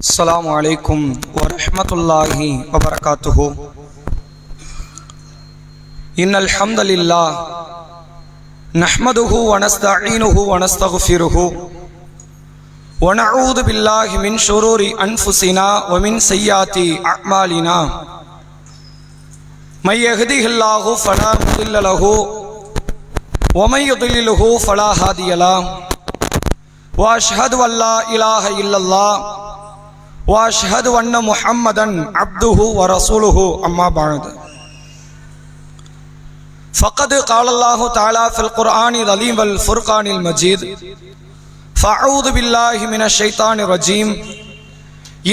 அஸ்ஸலாமு அலைக்கும் வரஹ்மத்துல்லாஹி வபரகாத்துஹு. இன்னல் ஹம்தலில்லாஹ் நஹ்மதுஹு வ நஸ்தஈனுஹு வ நஸ்தக்ஃபிருஹு வ நஊது பில்லாஹி மின் ஷுரூரி அன்ஃபுஸினா வ மின் ஸய்யிஆத்தி அஅமாலினா. மை யஹ்திஹில்லாஹு ஃபலா முதில்ல லஹு வ மை யுضللஹு ஃபலா ஹாதிய லஹு. வ அஷ்ஹது அல்லா இலாஹ இல்லல்லாஹ் واشهد ان محمدا عبده ورسوله اما بعد فقد قال الله تعالى في القرآن العظيم والفرقان المجيد فاعوذ بالله من الشيطان الرجيم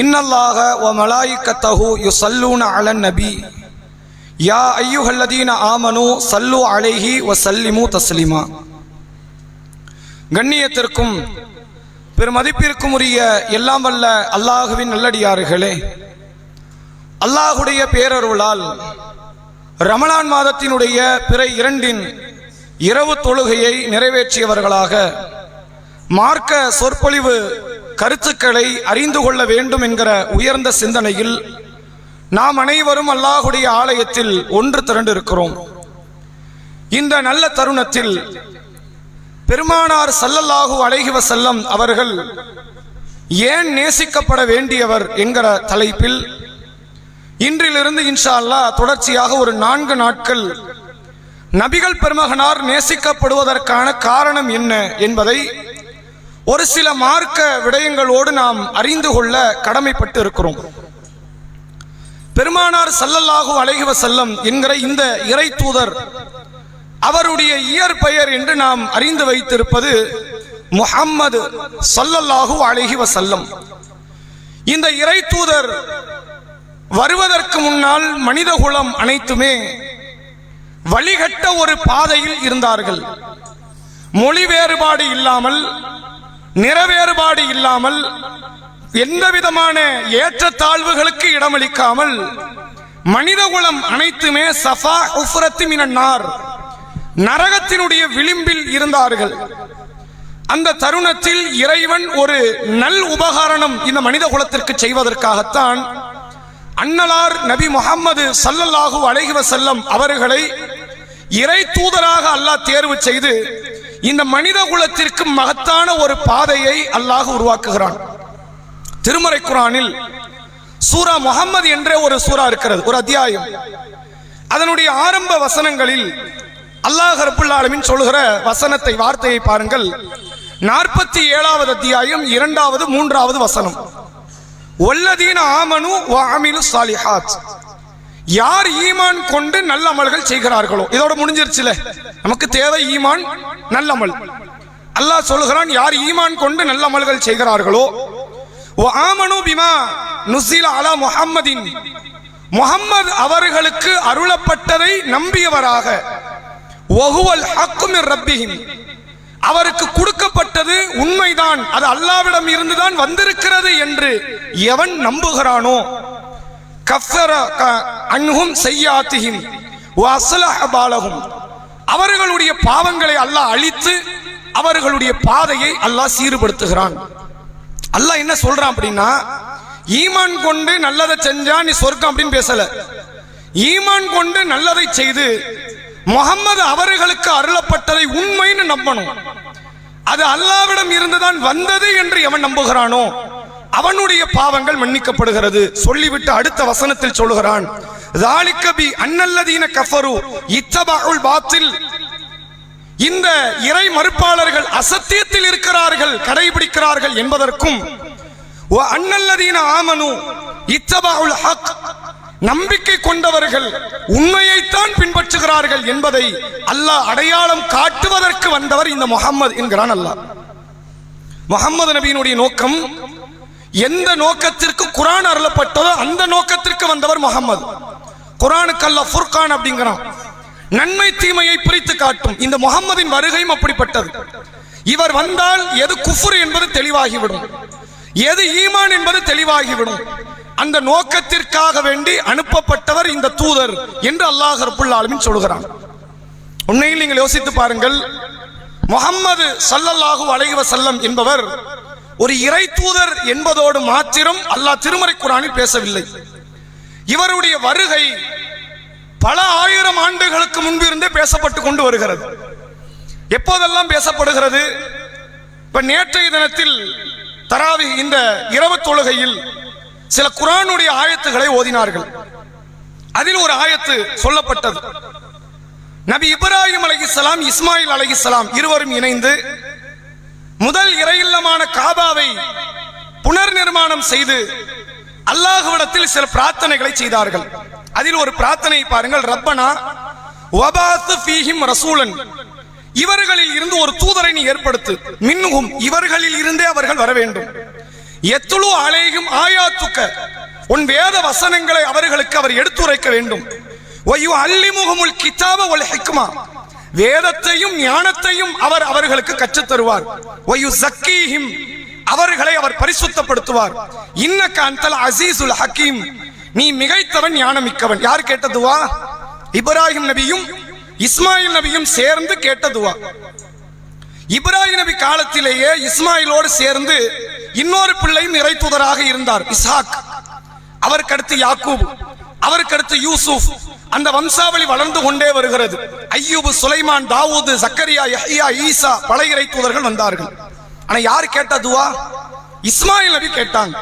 ان الله وملائكته يصلون على النبي يا ايها الذين آمنوا صلوا عليه وسلموا تسليما. கண்ணியத்திற்கும் பெருமதிப்பிற்கும் உரிய எல்லாம் வல்ல அல்லாஹுவின் நல்லடியார்களே, அல்லாஹுடைய பேரருளால் ரமலான் மாதத்தினுடைய பிற இரண்டின் இரவு தொழுகையை நிறைவேற்றியவர்களாக மார்க்க சொற்பொழிவு கருத்துக்களை அறிந்து கொள்ள வேண்டும் என்கிற உயர்ந்த சிந்தனையில் நாம் அனைவரும் அல்லாஹுடைய ஆலயத்தில் ஒன்று திரண்டிருக்கிறோம். இந்த நல்ல தருணத்தில் பெருமானார் ஸல்லல்லாஹு அலைஹி வஸல்லம் அவர்கள் ஏன் நேசிக்கப்பட வேண்டியவர் என்கிற தலைப்பில் இன்றிலிருந்து இன்ஷா அல்லாஹ் தொடர்ச்சியாக ஒரு 4 நாட்கள் நபிகள் பெருமகனார் நேசிக்கப்படுவதற்கான காரணம் என்ன என்பதை ஒரு சில மார்க்க விடயங்களோடு நாம் அறிந்து கொள்ள கடமைப்பட்டு இருக்கிறோம். பெருமானார் ஸல்லல்லாஹு அலைஹி வஸல்லம் என்கிற இந்த இறை தூதர் அவருடைய இயற்பெயர் என்று நாம் அறிந்து வைத்திருப்பது முஹம்மது ஸல்லல்லாஹு அலைஹி வஸல்லம். இந்த இறை தூதர் வருவதற்கு முன்னால் மனிதகுலம் அனைத்துமே வழிகட்ட ஒரு பாதையில் இருந்தார்கள். மொழி வேறுபாடு இல்லாமல், நிற வேறுபாடு இல்லாமல், எந்த விதமான ஏற்றத்தாழ்வுகளுக்கு இடமளிக்காமல் மனிதகுலம் அனைத்துமே சஃபா உஃப்ரத்தி மினன்னார், நரகத்தினுடைய விளிம்பில் இருந்தார்கள். அந்த தருணத்தில் இறைவன் ஒரு நல் உபகாரணம் இந்த மனித குலத்திற்கு செய்வதற்காகத்தான் அன்னலார் நபி முஹம்மது ஸல்லல்லாஹு அலைஹி வஸல்லம் அவர்களை இறை தூதராக அல்லாஹ் தேர்வு செய்து இந்த மனித குலத்திற்கு மகத்தான ஒரு பாதையை அல்லாஹ் உருவாக்குகிறான். திருமறை குர்ஆனில் சூரா முஹம்மது என்ற ஒரு சூரா இருக்கிறது, ஒரு அத்தியாயம். அதனுடைய ஆரம்ப வசனங்களில் அல்லாஹ் ரப்புல் ஆலமீன் சொல்கிற வசனத்தை, வார்த்தையை பாருங்கள். 47வது அத்தியாயம் 2வது 3வது வசனம். வல்லதீன ஆமனு வ அமிலு ஸாலிஹாத், யார் ஈமான் கொண்டு நல்ல அமல்கள் செய்கிறார்களோ. இதோட முடிஞ்சிருச்சுல, நமக்கு தேவை ஈமான், நல்லமல். அல்லாஹ் சொல்கிறான், யார் ஈமான் கொண்டு நல்ல அமல்கள் செய்கிறார்களோ, வ ஆமனு பிமா நுஸில அலா முஹம்மதின், முஹம்மது அவர்களுக்கு அருளப்பட்டதை நம்பியவராக, வஹுவல் ஹக்கு மிர் ரப்பிஹிம், அவருக்கு கொடுக்கப்பட்டது உண்மைதான், அது அல்லாஹ்விடம் இருந்துதான் வந்திருக்கிறது என்று எவன் நம்புகிறானோ, கஃபர அன்ஹும் ஸய்யாத்திஹிம் வ அஸ்லஹ பாலஹும், அவர்களுடைய பாவங்களை அல்லாஹ் அழித்து அவர்களுடைய பாதையை அல்லாஹ் சீர்படுத்துகிறான். அல்லாஹ் என்ன சொல்றான் அப்படின்னா, ஈமான் கொண்டு நல்லதை செஞ்சா நீ சொர்க்கம் அப்படின்னு பேசல. ஈமான் கொண்டு நல்லதை செய்து முஹம்மது அவர்களுக்கு அருளப்பட்டதை உண்மைன்னு நம்பணும், அது அல்லாஹ்விடம் இருந்துதான் வந்தது என்று எவன் நம்புகிறானோ அவனுடைய பாவங்கள் மன்னிக்கப்படுகிறது. சொல்லிவிட்டு அடுத்த வசனத்தில் சொல்லுகிறான், ذَلِكَ بِأَنَّ الَّذِينَ كَفَرُوا اتَّبَعُوا الْبَاطِلَ, இந்த இறை மறுப்பாளர்கள் அசத்தியத்தில் இருக்கிறார்கள், கடைபிடிக்கிறார்கள் என்பதற்கும், وَأَنَّ الَّذِينَ آمَنُوا اتَّبَعُوا الْحَقَّ, நம்பிக்கை கொண்டவர்கள் உண்மையைத்தான் பின்பற்றுகிறார்கள் என்பதை அல்லாஹ் அடையாளம் காட்டுவதற்கு வந்தவர் இந்த முஹம்மது என்கிறான் அல்லாஹ். முஹம்மது நபியினுடைய நோக்கம் எந்த நோக்கத்திற்கு குர்ஆன் அருளப்பட்டதோ அந்த நோக்கத்திற்கு வந்தவர் முஹம்மது. குர்ஆனுக்கு அல்லாஹ் ஃபுர்கான் அப்படிங்கிறான், நன்மை தீமையை பிரித்து காட்டும். இந்த முஹம்மதின் வருகையும் அப்படிப்பட்டது. இவர் வந்தால் எது குஃப்ர் என்பது தெளிவாகிவிடும், எது ஈமான் என்பது தெளிவாகிவிடும். அந்த நோக்கத்திற்காக வேண்டி அனுப்பப்பட்டவர் இந்த தூதர் என்று அல்லாஹ் ரப்புல் ஆலமீன் சொல்கிறான். உண்மையில் நீங்கள் யோசித்து பாருங்கள், முஹம்மது ஸல்லல்லாஹு அலைஹி வஸல்லம் என்பவர் ஒரு இறை தூதர் என்பதோடு மாத்திரம் அல்லாஹ் திருமறை குர்ஆனில் பேசவில்லை. இவருடைய வருகை பல ஆயிரம் ஆண்டுகளுக்கு முன்பிருந்தே பேசப்பட்டு கொண்டு வருகிறது. எப்போதெல்லாம் பேசப்படுகிறது? இப்ப நேற்றைய தினத்தில் தராவி இந்த இரவு தொழுகையில் சில குர்ஆனுடைய ஆயத்துகளை ஓதினார்கள். அதில் ஒரு ஆயத்து சொல்லப்பட்டது. நபி இப்ராஹிம் அலைஹிஸ்ஸலாம், இஸ்மாயில் அலைஹிஸ்ஸலாம் இருவரும் இணைந்து முதல் இறையில்லமான காபாவை புனர் நிர்மாணம் செய்து அல்லாஹ்விடத்தில் சில பிரார்த்தனைகளை செய்தார்கள். அதில் ஒரு பிரார்த்தனை பாருங்கள். ரப்பனா வபாத் ஃபீஹிம் ரசூலன், இவர்களில் இருந்து ஒரு தூதரை நீ ஏற்படுத்து. மின்ஹும், இவர்களில் இருந்தே அவர்கள் வர வேண்டும். யத்லு அலைஹிம் ஆயாத்துக்க, உன் வேத வசனங்களை அவர்களுக்கு அவர் எடுத்துரைக்க வேண்டும். வயுஅல்லிமுஹுமுல் கிதாப வல் ஹிக்மா, வேதத்தையும் ஞானத்தையும் அவர் அவர்களுக்கு கற்றுத் தருவார். வயுஸக்கீஹிம், அவர்களை அவர் பரிசுத்தப்படுத்துவார். இன்னக அன்தல் அஸீஸுல் ஹக்கீம், நீ மிகைத்தவன் ஞானமிக்கவன். யார் கேட்ட துவா? இப்ராஹிம் நபியும் இஸ்மாயில் நபியும் சேர்ந்து கேட்ட துவா. இப்ராஹிம் நபி காலத்திலேயே இஸ்மாயிலோடு சேர்ந்து இன்னொரு பிள்ளையும் இறை தூதராக இருந்தார், இஸ்ஹாக். அவருக்கு அடுத்து யாக்கூப், அவருக்கு அடுத்து யூசுப். அந்த வம்சாவளி வளர்ந்து கொண்டே வருகிறது. அய்யூப், சுலைமான், தாவூது, சக்கரியா, யஹ்யா, ஈசா, பல இறை தூதர்கள் வந்தார்கள். ஆனா யார் கேட்ட துவா? இஸ்மாயில் நபி கேட்டாங்க,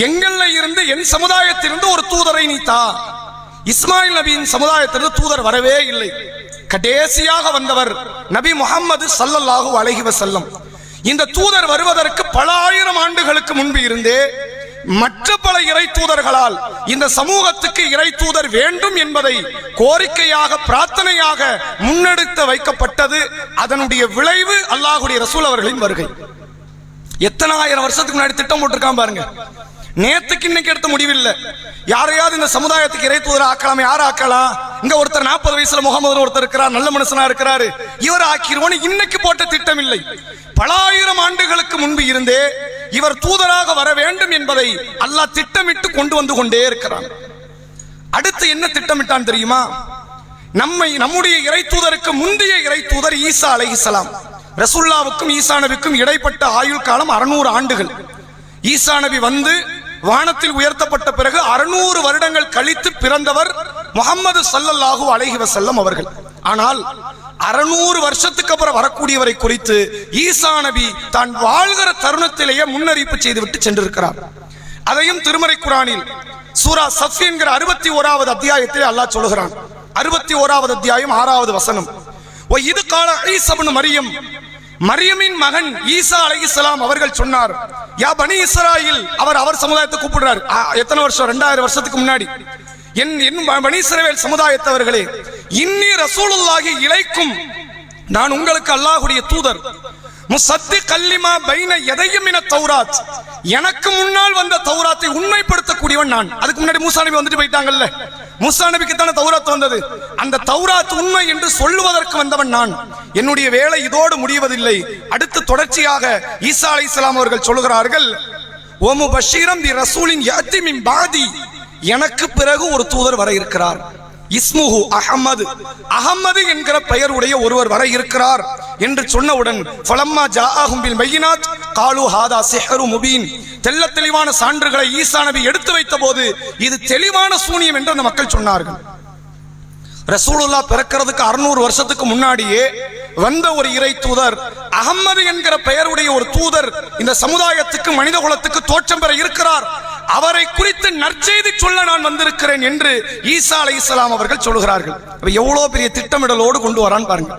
எங்கள்ல இருந்து, என் சமுதாயத்திலிருந்து ஒரு தூதரை நீ தா. இஸ்மாயில் நபியின் சமுதாயத்திலிருந்து தூதர் வரவே இல்லை. கடைசியாக வந்தவர் நபி முஹம்மது ஸல்லல்லாஹு அலைஹி வஸல்லம். இந்த தூதர் வருவதற்கு பல ஆயிரம் ஆண்டுகளுக்கு முன்பு இருந்தே மற்ற பல இறை தூதர்களால் இந்த சமூகத்துக்கு இறை தூதர் வேண்டும் என்பதை கோரிக்கையாக, பிரார்த்தனையாக முன்னெடுத்து வைக்கப்பட்டது. அதனுடைய விளைவு அல்லாஹ்வுடைய ரசூல் அவர்களின் வருகை. எத்தனை ஆயிரம் வருஷத்துக்கு முன்னாடி திட்டம் போட்டிருக்கான் பாருங்க. நேத்துக்கு இன்னைக்கு எடுத்த முடிவில்லை. யாரையாவது இந்த சமுதாயத்துக்கு இறை தூதர் ஆக்கலாம். யார் ஆக்கலாம்? இங்க ஒருத்தர் 40 வயசுல முகமது ஒருத்தர் இருக்கிறார், நல்ல மனுஷனா இருக்கிறாரு, இவர் ஆக்கிருவோம். இன்னைக்கு போட்ட திட்டம் இல்லை. பல ஆயிரம் ஆண்டுகளுக்கு முன்பு இருந்தே இவர் தூதராக வர வேண்டும் என்பதை அல்லாஹ் திட்டமிட்டு கொண்டு வந்து கொண்டே இருக்கிறான். அடுத்து என்ன திட்டமிட்டான் தெரியுமா? நம்முடைய இறை தூதருக்கு முந்தைய இறை தூதர் ஈசா அலைஹிஸ்ஸலாம், ரசூலுல்லாவுக்கும் ஈசா நபிக்கும் இடைப்பட்ட ஆயுள் காலம் 600 ஆண்டுகள். ஈசா நபி வந்து வானத்தில் உயர்த்தப்பட்ட பிறகு 600 வருடங்கள் கழித்து பிறந்தவர் முஹம்மது ஸல்லல்லாஹு அலைஹி வஸல்லம் அவர்கள். ஆனால் 600 வருஷத்துக்கு அப்புறம் வரக்கூடியவரை குறித்து ஈசா நபி தான் வாழ்கிற தருணத்திலேயே முன்னறிவிப்பு செய்துவிட்டு சென்றிருக்கிறார். அதையும் திருமறை குர்ஆனில் சூரா சஃப் என்கிற 61வது அத்தியாயத்தில் அல்லாஹ் சொல்கிறான். 61வது அத்தியாயம் 6வது வசனம். ஓ இது கால ஈசா இப்னு மரியம், மரியமின் மகன் ஈசா அலைஹிஸ்ஸலாம் அவர்கள் சொன்னார், யா பனி இஸ்ராயில், அவர் சமுதாயத்தை கூப்பிடுறார். எத்தனை வருஷம்? 2000 வருஷத்துக்கு முன்னாடி. என் பனி இஸ்ரவேல் சமுதாயத்தவர்களே, இன்னி ரசூலுல்லாஹி இலைக்கும், நான் உங்களுக்கு அல்லாஹ்வுடைய தூதர். முஸத்திக் கல்லிமா பைன யதைய மின தௌராத், எனக்கு முன்னால் வந்த தௌராத்தை உண்மைப்படுத்தக்கூடியவன் நான். அதுக்கு முன்னாடி மூசா நபி வந்துட்டு போயிட்டாங்கல்ல, மூசா நபிக்கு தானே தௌராத் வந்தது. அந்த தௌராத் உண்மை என்று சொல்லுவதற்கு வந்தவன் நான். என்னுடைய வேலை இதோடு முடிவதில்லை. அடுத்து தொடர்ச்சியாக ஈசா அலைஹிஸ்ஸலாம் அவர்கள் சொல்கிறார்கள், ஓ முபஷ்ஷிரம் பி ரசூலின் யஅதி மின் பாதி, எனக்கு பிறகு ஒரு தூதர் வர இருக்கிறார். இஸ்முஹு அஹமது, அஹமது என்கிற பெயருடைய ஒருவர் வர இருக்கிறார் என்று சொன்னவுடன் ஃபலம்மா ஜாஅஹும் பில் பையினாத் காலு ஹாதா சிஹ்ரு முபீன், தெள்ள தெளிவான சான்றுகளை ஈசா நபி எடுத்து வைத்த போது இது தெளிவான சூனியம் என்று அந்த மக்கள் சொன்னார்கள். ரசூலுல்லாஹ் பிறக்கிறதுக்கு 600 வருஷத்துக்கு முன்னாடியே வந்த ஒரு இறை தூதர், அஹமது என்கிற பெயருடைய ஒரு தூதர் இந்த சமுதாயத்துக்கு, மனித குலத்துக்கு தோற்றம் பெற இருக்கிறார், அவரை குறித்து நற்செய்தி சொல்ல நான் வந்திருக்கிறேன் என்று ஈசா அலைஹிஸ்ஸலாம் அவர்கள் சொல்கிறார்கள். எவ்வளவு பெரிய திட்டமிடலோடு கொண்டு வரான் பாருங்க.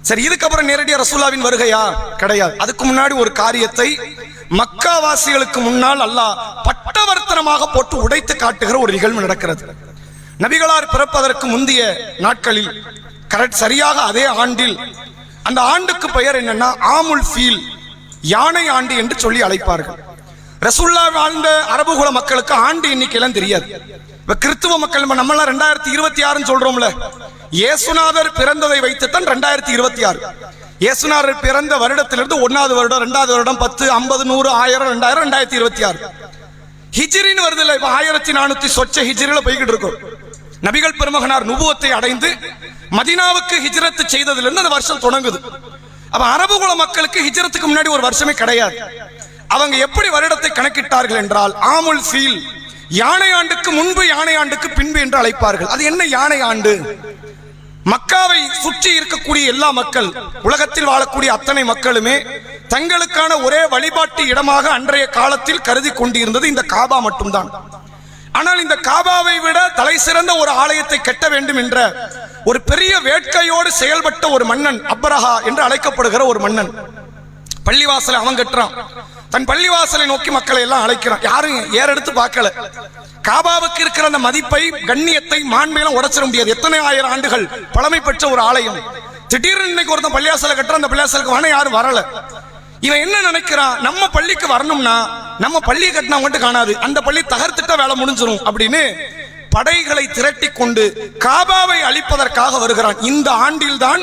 சரி, இதுக்கப்புறம் நேரடியாக ரசூலுல்லாஹ்வின் வருகையா? கிடையாது. அதுக்கு முன்னாடி ஒரு காரியத்தை மக்கா வாசிகளுக்கு முன்னால் அல்லாஹ் பட்டவர்த்தனமாக போட்டு உடைத்து காட்டுகிற ஒரு நிகழ்வு நடக்கிறது. நபிகளார் பிறப்பதற்கு முந்தைய நாட்களில், சரியாக அதே ஆண்டில், அந்த ஆண்டுக்கு பெயர் என்னன்னா ஆமுல் ஃபீல், யானை ஆண்டு என்று சொல்லி அழைப்பார்கள். ரசூலுல்லாஹ் வாழ்ந்த அரபுகுல மக்களுக்கு ஆண்டு எண்ணிக்கையெல்லாம் தெரியாது. இப்ப கிறிஸ்துவ மக்கள் நம்மளாம் 2026 சொல்றோம்ல, இயேசுநாதர் பிறந்ததை வைத்துத்தான் 2026. இயேசுநாதர் பிறந்த வருடத்திலிருந்து 1வது வருடம், 2வது வருடம், 10, 50, 100, 1000, 2000, 2026. ஹிஜ்ரின்னு வருது இல்ல, 1400 சொச்ச ஹிஜ்ரில போய்கிட்டு இருக்கும். நபிகள் பெருமகனார் நுபுவத்தை அடைந்து மதீனாவுக்கு ஹிஜ்ரத் செய்ததிலிருந்து அந்த வருஷம் தொடங்குது. அப்ப அரபுகுல மக்களுக்கு ஹிஜ்ரத்துக்கு முன்னாடி ஒரு வருஷமே கிடையாது. அவங்க எப்படி வருடத்தை கணக்கிட்டார்கள் என்றால் ஆமுல் ஃபீல், யானை ஆண்டுக்கு முன்பு யானை ஆண்டுக்கு பின்பு என்று அழைப்பார்கள். அது என்ன யானை ஆண்டு? மக்காவை சுற்றி இருக்கக்கூடிய எல்லா மக்கள், உலகத்தில் வாழக்கூடிய அத்தனை மக்களுமே தங்களுக்கான ஒரே வழிபாட்டு இடமாக அன்றைய காலத்தில் கருதி கொண்டிருந்தது இந்த காபா மட்டும்தான். ஆனால் இந்த காபாவை விட தலை சிறந்த ஒரு ஆலயத்தை கட்ட வேண்டும் என்ற ஒரு பெரிய வேட்கையோடு செயல்பட்ட ஒரு மன்னன் அப்ரஹா என்று அழைக்கப்படுகிற ஒரு மன்னன். பள்ளிவாசலை அவன் கட்டுறான். தன் பள்ளிவாசலை நோக்கி மக்களை எல்லாம் அழைக்கிறான். யாரும் ஏறெடுத்து பார்க்கல. காபாவுக்கு இருக்கிற அந்த மதிப்பை, கண்ணியத்தை, மாண்பையெல்லாம் உடைச்சிட முடியாது. எத்தனை ஆயிரம் ஆண்டுகள் பழமை பெற்ற ஒரு ஆலயம். திடீர்னு இன்னைக்கு ஒருத்தன் பள்ளிவாசலை கட்டுற, அந்த பள்ளிவாசலுக்கு வேணா யாரும் வரல. இவன் என்ன நினைக்கிறான், நம்ம பள்ளிக்கு வரணும்னா நம்ம பள்ளியை கட்டினா மட்டும் காணாது, அந்த பள்ளி தகர்த்துட்டா வேலை முடிஞ்சிடும் அப்படின்னு படைகளை திரட்டி கொண்டு காபாவை அழிப்பதற்காக வருகிறான். இந்த ஆண்டில் தான்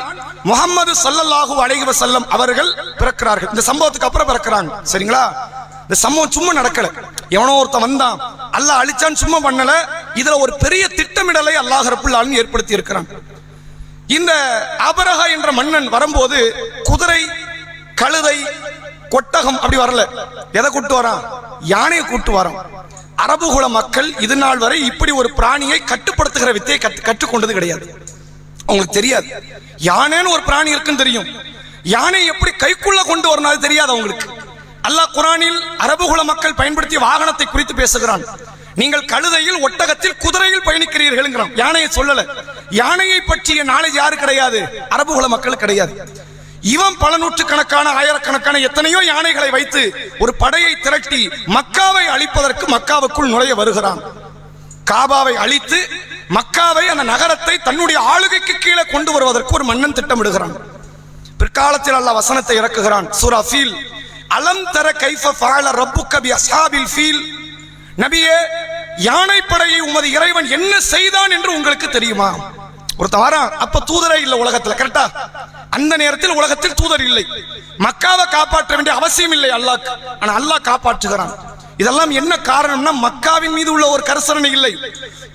முஹம்மது ஸல்லல்லாஹு அலைஹி வஸல்லம் அவர்கள் பிறக்கிறார்கள். இந்த சம்பவத்துக்கு அப்புறம் பிறக்கிறாங்க. சரிங்களா? இந்த சம்பவம் சும்மா நடக்கல. எவனோ ஒருத்தன் வந்தான், அல்லாஹ் அழிச்சான், சும்மா பண்ணல. இதுல ஒரு பெரிய திட்டமிடலை அல்லாஹ் ரப்புல் ஆலமீன் ஏற்படுத்தி இருக்கிறான். இந்த அபரஹா என்ற மன்னன் வரும்போது குதிரை, கழுதை, கொட்டகம் அப்படி வரல. எதை கூட்டு வரான்? யானையை கூட்டு வரான். அரபுகுல மக்கள் இது நாள் வரை இப்படி ஒரு பிராணியை கட்டுப்படுத்துகிற வித்தையை கற்றுக்கொண்டது கிடையாது. அவங்களுக்கு தெரியாது யானைன்னு ஒரு பிராணி இருக்குன்னு தெரியும். யானை எப்படி கைக்குள்ள கொண்டு வரணும் தெரியாது அவங்களுக்கு. அல்லாஹ் குர்ஆனில் அரபுகுல மக்கள் பயன்படுத்திய வாகனத்தை குறித்து பேசுகிறான். நீங்கள் கழுதையில், ஒட்டகத்தில், குதிரையில் பயணிக்கிறீர்கள். யானையை சொல்லல. யானையை பற்றிய நாலேஜ் யாரு கிடையாது? அரபுகுல மக்கள் கிடையாது. இவன் பல நூற்றுக்கணக்கான, ஆயிரக்கணக்கான எத்தனையோ யானைகளை வைத்து ஒரு படையை திரட்டி மக்காவை அழிப்பதற்கு மக்காவுக்குள் நுழைய வருகிறான். காபாவை அழித்து மக்காவை, அந்த நகரத்தை தன்னுடைய ஆளுகைக்கு கீழே கொண்டு வருவதற்கு ஒரு மன்னன் திட்டமிடுகிறான். பிற்காலத்தில் அல்லாஹ் வசனத்தை இறக்குகிறான். சூரா ஃபீல், அலம் தர கைஃப ஃபஅல ரப்புக பி அஸ்ஹாபில் ஃபீல். நபியே, யானை படையை உமது இறைவன் என்ன செய்தான் என்று உங்களுக்கு தெரியுமா? ஒருத்தன் வாரான், அப்ப தூதரே இல்லை உலகத்துல. கரெக்டா? அந்த நேரத்தில் உலகத்தில் தூதர் இல்லை. மக்காவை காப்பாற்ற வேண்டிய அவசியம் இல்லை அல்லாஹ்க்கு. ஆனா அல்லாஹ் காப்பாற்றுகிறான். இதெல்லாம் என்ன காரணம்னா, மக்காவின் மீது உள்ள ஒரு கரிசனை இல்லை.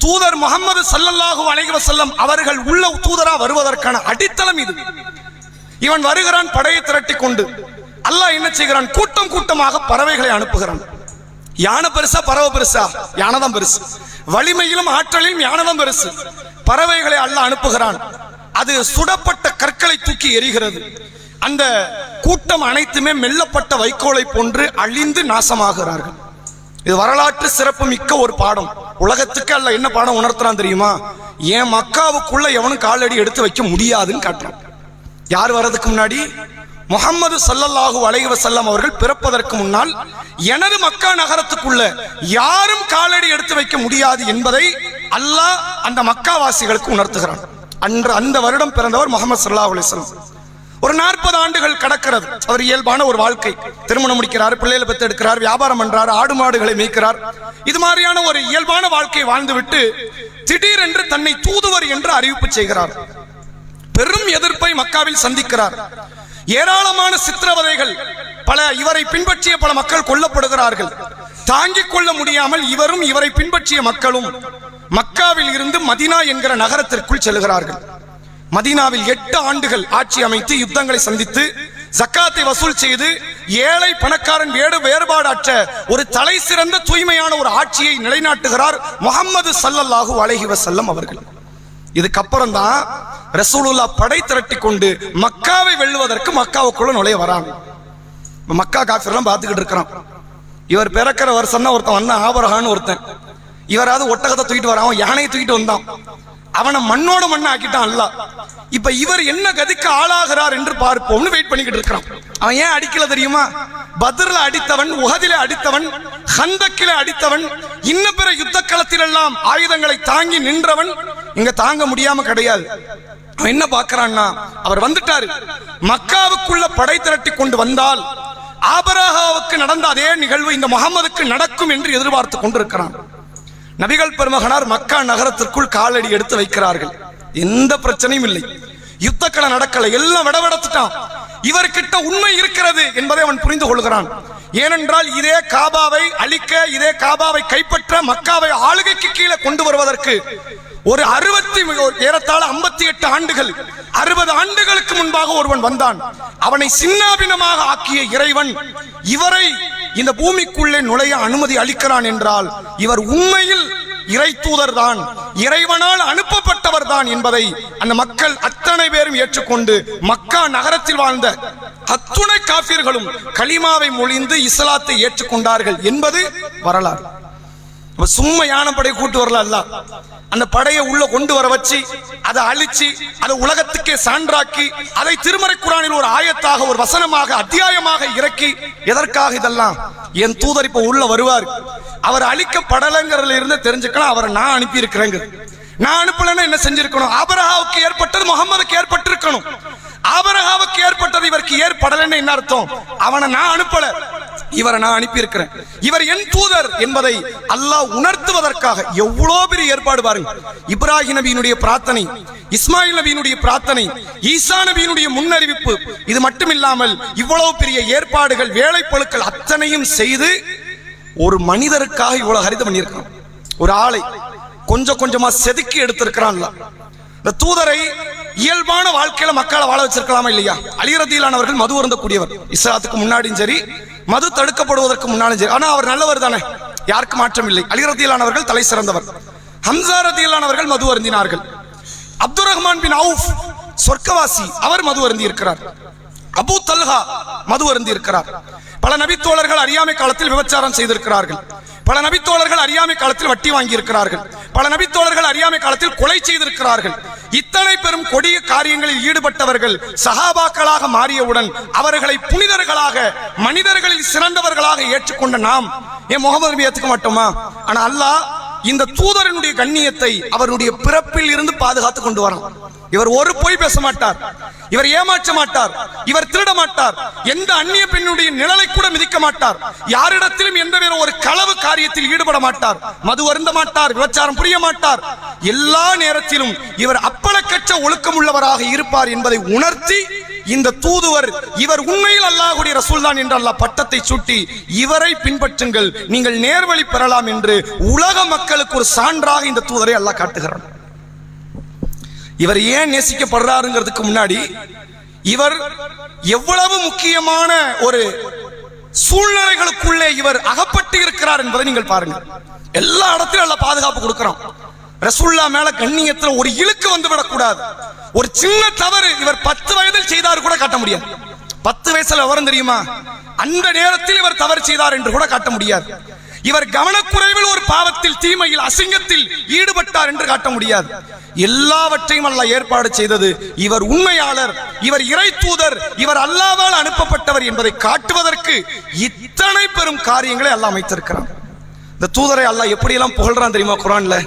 தூதர் முஹம்மது ஸல்லல்லாஹு அலைஹி வஸல்லம் அவர்கள் உள்ள தூதரா வருவதற்கான அடித்தளம் இது. இவன் வருகிறான் படையை திரட்டி கொண்டு. அல்லாஹ் என்ன செய்கிறான்? கூட்டம் கூட்டமாக பறவைகளை அனுப்புகிறான். யானை பெருசா பறவை பெருசா? யானை தான் பெருசு. வலிமையிலும் ஆற்றலிலும் யானை தான் பெருசு. பறவைகளை அல்லாஹ் அனுப்புகிறான். அது சுடப்பட்ட கற்களை தூக்கி எறிகிறது. அந்த கூட்டம் அனைத்துமே மெல்லப்பட்ட வைக்கோலை போன்று அழிந்து நாசமாகிறார்கள். இது வரலாற்று சிறப்பு மிக்க ஒரு பாடம். உலகத்துக்கு அல்லாஹ் என்ன பாடம் உணர்த்துறான் தெரியுமா? ஏன் மக்காவுக்குள்ள எவனும் காலடி எடுத்து வைக்க முடியாதுன்னு காட்டுறான். யார் வர்றதுக்கு முன்னாடி? முஹம்மது ஸல்லல்லாஹு அலைஹி வஸல்லம் அவர்கள் பிறப்பதற்கு முன்னால் எனது மக்கா நகரத்துக்குள்ள யாரும் காலடி எடுத்து வைக்க முடியாது என்பதை அல்லாஹ் அந்த மக்காவாசிகளுக்கு உணர்த்துகிறான். அன்று அந்த வருடம் பிறந்தவர் முஹம்மது ஸல்லல்லாஹு அலைஹி வஸல்லம். ஒரு 40 ஆண்டுகள் கடக்கிறது. அவர் இயல்பான ஒரு வாழ்க்கை. திருமணம் முடிக்கிறார், பிள்ளைகளை பெற்று எடுக்கிறார், வியாபாரம் பண்றார், ஆடு மாடுகளை மேய்க்கிறார். இது மாதிரியான ஒரு இயல்பான வாழ்க்கை வாழ்ந்துவிட்டு திடீரென்று தன்னை தூதுவர் என்று அறிவிப்பு செய்கிறார். பெரும் எதிர்ப்பை மக்காவில் சந்திக்கிறார். ஏராளமான சித்திரவதைகள், இவரை பின்பற்றிய பல மக்கள் கொல்லப்படுகிறார்கள். தாங்கிக் கொள்ள முடியாமல் இவரும் இவரை பின்பற்றிய மக்களும் மக்காவில் இருந்து மதீனா என்கிற நகரத்திற்குள் செல்கிறார்கள். மதீனாவில் 8 ஆண்டுகள் ஆட்சி அமைத்து யுத்தங்களை சந்தித்து ஜக்காத்தை வசூல் செய்து ஏழை பணக்காரன் வேறுபாடற்ற ஒரு தலை சிறந்த தூய்மையான ஒரு ஆட்சியை நிலைநாட்டுகிறார் முஹம்மது ஸல்லல்லாஹு அலைஹி வஸல்லம் அவர்கள். இதுக்கப்புறம் தான் ரசூலுல்லாஹ் படை திரட்டி கொண்டு மக்காவை வெல்லுவதற்கு மக்காவுக்குள்ள நுழைய வராங்க. மக்கா காஃபிர்லாம் பார்த்துக்கிட்டு இருக்கிறான். இவர் பிறக்கிற வருஷம் தான் ஒருத்தன் வந்தான், ஆபரகான்னு ஒருத்தன். இவராது ஒட்டகத்தை தூக்கிட்டு வரான், அவன் யானையை தூக்கிட்டு வந்தான். அவனை மண்ணோட மண்ண ஆக்கிட்டான் அல்லாஹ். இப்ப இவர் என்ன கதிக்கு ஆளாகிறார் என்று பார்ப்போம்னு வெயிட் பண்ணிக்கிட்டு இருக்கிறான். அவன் ஏன் அடிக்கல தெரியுமா? பத்ர்ல அடித்தவன், உஹதில அடித்தவன், ஹந்தக்கில அடித்தவன், இன்ன பிற யுத்த களத்தில் எல்லாம் ஆயுதங்களை தாங்கி நின்றவன் இங்க தாங்க முடியாம கிடையாது. அவன் என்ன பார்க்கிறான்னா, அவர் வந்துட்டாரு, மக்காவுக்குள்ள படை திரட்டி கொண்டு வந்தால் ஆபரகாவுக்கு நடந்த அதே நிகழ்வு இந்த முஹம்மதுக்கு நடக்கும் என்று எதிர்பார்த்து கொண்டிருக்கிறான். நபிகள் பெருமகனார் மக்கா நகரத்திற்குள் காலடி எடுத்து வைக்கிறார்கள். எந்த பிரச்சனையும் இல்லை, யுத்தக்களம் நடக்கல, எல்லாம் விடவிடத்துட்டான். இவர்கிட்ட உண்மை இருக்கிறது என்பதை அவன் புரிந்து கொள்கிறான். ஏனென்றால் இதே காபாவை அழிக்க, இதே காபாவை கைப்பற்ற, மக்காவை ஆளுகைக்கு கீழே கொண்டு வருவதற்கு ஒரு ஏறத்தாழ 58 ஆண்டுகள் 60 ஆண்டுகளுக்கு முன்பாக ஒருவன் வந்தான். அவனை சின்னாபின்னமாக ஆக்கிய இறைவன் இவரை இந்த பூமிக்குள்ளே நுழைய அனுமதி அளிக்கிறான் என்றால் இவர் உண்மையில் இறை தூதர் தான், இறைவனால் அனுப்பப்பட்டவர் தான் என்பதை அந்த மக்கள் அத்தனை பேரும் ஏற்றுக்கொண்டு மக்கா நகரத்தில் வாழ்ந்த அத்துணை காபிர்களும் கலிமாவை மொழிந்து இஸ்லாத்தை ஏற்றுக்கொண்டார்கள் என்பது வரலாறு. சும்மா யானை படை கூட்டு வரல, அல்ல அந்த படையை உள்ள கொண்டு வர வச்சு அதை அழிச்சு அதை உலகத்துக்கே சான்றாக்கி அதை திருமறை குர்ஆனில் ஒரு ஆயத்தாக ஒரு வசனமாக அத்தியாயமாக இறக்கி, எதற்காக இதெல்லாம்? என் தூதர் இப்ப உள்ள வருவார், அவர் அழிக்கப்படலைங்கிறதுல இருந்து தெரிஞ்சுக்கலாம் அவரை நான் அனுப்பி இருக்கிறேங்க. நான் அனுப்பலன்னா என்ன செஞ்சிருக்கணும்? ஆபிரகாமுக்கு ஏற்பட்டது முகமதுக்கு ஏற்பட்டிருக்கணும். ஆபிரகாமுக்கு ஏற்பட்டது இவருக்கு ஏற்படலைன்னு என்ன அர்த்தம்? அவனை நான் அனுப்பல, இவரை நான் அனுப்பி இருக்கிறேன், இவர் என் தூதர் என்பதை அல்லாஹ் உணர்த்துவதற்காக எவ்வளவு பெரிய ஏற்பாடு பாருங்க. இப்ராஹிம் நபியினுடைய பிரார்த்தனை, இஸ்மாயில் நபியினுடைய பிரார்த்தனை, ஈசா நபியினுடைய முன்னறிவிப்பு, இது மட்டுமில்லாமல் இவ்வளவு பெரிய ஏற்பாடுகள் வேலைப்பழுக்கள் அத்தனையும் செய்து ஒரு மனிதருக்காக இவ்வளவு ஹரிதம் பண்ணியிருக்கான். ஒரு ஆளை கொஞ்சம் கொஞ்சமா செதுக்கி எடுத்திருக்கிறான்ல. இந்த தூதரை இயல்பான வாழ்க்கையில மக்களை வாழ வச்சிருக்கலாமா இல்லையா? அலி ரலியல்லாஹு அவர்கள் மது அருந்தக்கூடியவர், இஸ்லாத்துக்கு முன்னாடியும் சரி மது தடுக்கப்படுவதற்கு முன்னாலும் சரி. ஆனா அவர் நல்லவர் தானே, யாருக்கு மாற்றம் இல்லை. அலி ரலியல்லாஹு அவர்கள் தலை சிறந்தவர். ஹம்சா ரலியல்லாஹு அவர்கள் மது அருந்தினார்கள். அப்துர் ரஹ்மான் பின் அவுஃப் சொர்க்கவாசி, அவர் மது அருந்தி இருக்கிறார். அபூ தல்ஹா மது அருந்தி இருக்கிறார். பல நபித்தோழர்கள் அறியாமை காலத்தில் விபச்சாரம் செய்திருக்கிறார்கள். பல நபித்தோழர்கள் அறியாமை காலத்தில் வட்டி வாங்கி இருக்கிறார்கள். பல நபித்தோழர்கள் அறியாமை காலத்தில் கொலை செய்திருக்கிறார்கள். இத்தனை பெரும் கொடிய காரியங்களில் ஈடுபட்டவர்கள் சஹாபாக்களாக மாறியவுடன் அவர்களை புனிதர்களாக மனிதர்களில் சிறந்தவர்களாக ஏற்றுக்கொண்ட நாம் ஏன் முகமது நபி ஏற்றுக்க மாட்டோமா? ஆனா அல்லாஹ் இந்த தூதரனுடைய கண்ணியத்தை அவருடைய பிறப்பில் இருந்து பாதுகாத்து கொண்டு வரோம். இவர் ஒரு பொய் பேச மாட்டார், இவர் ஏமாற்ற மாட்டார், இவர் திருட மாட்டார், எந்த அந்நிய பெண்ணுடைய நிழலை கூட மிதிக்க மாட்டார், யாரிடத்திலும் எந்த வேற ஒரு களவு காரியத்தில் ஈடுபட மாட்டார், மது அருந்த மாட்டார், விபச்சாரம் புரிய மாட்டார். எல்லா நேரத்திலும் இவர் அப்பளக்கற்ற ஒழுக்கம் உள்ளவராக இருப்பார் என்பதை உணர்த்தி இந்த தூதுவர் இவர் உண்மையில் அல்லாஹ்வுடைய ரசூல் தான் என்று அல்லாஹ் பட்டத்தை சூட்டி இவரை பின்பற்றுங்கள், நீங்கள் நேர்வழி பெறலாம் என்று உலக மக்களுக்கு ஒரு சான்றாக இந்த தூதரை அல்லாஹ் காட்டுகிறார். இவர் ஏன் நேசிக்கப்படுறாருங்கிறதுக்கு முன்னாடி இவர் எவ்வளவு முக்கியமான ஒரு சூழ்நிலைகளுக்குள்ளே இவர் அகப்பட்டு இருக்கிறார் என்பதை நீங்கள் பாருங்க. எல்லா இடத்திலும் அல்லாஹ் பாதுகாப்பு கொடுக்கிறான். ரசூல்லா மேல கண்ணியத்துல ஒரு இழுக்கு வந்து விடக்கூடாது. ஒரு சின்ன தவறு இவர் 10 வயதில் செய்தார் கூட காட்ட முடியாது. 10 வயசுல விவரம் தெரியுமா? அந்த நேரத்தில் இவர் தவறு செய்தார் என்று கூட காட்ட முடியாது. இவர் கவனக்குறைவில் ஒரு பாவத்தில் தீமையில் அசிங்கத்தில் ஈடுபட்டார் என்று காட்ட முடியாது. எல்லாவற்றையும் அல்லாஹ் ஏற்பாடு செய்தது இவர் உண்மையாளர், இவர் இறை தூதர், இவர் அல்லாஹ்வால் அனுப்பப்பட்டவர் என்பதை காட்டுவதற்கு இத்தனை பெரும் காரியங்களை அல்லாஹ் அமைத்திருக்கிறார். இந்த தூதரை அல்லாஹ் எப்படியெல்லாம் புகழ்றான் தெரியுமா? குர்ஆன்ல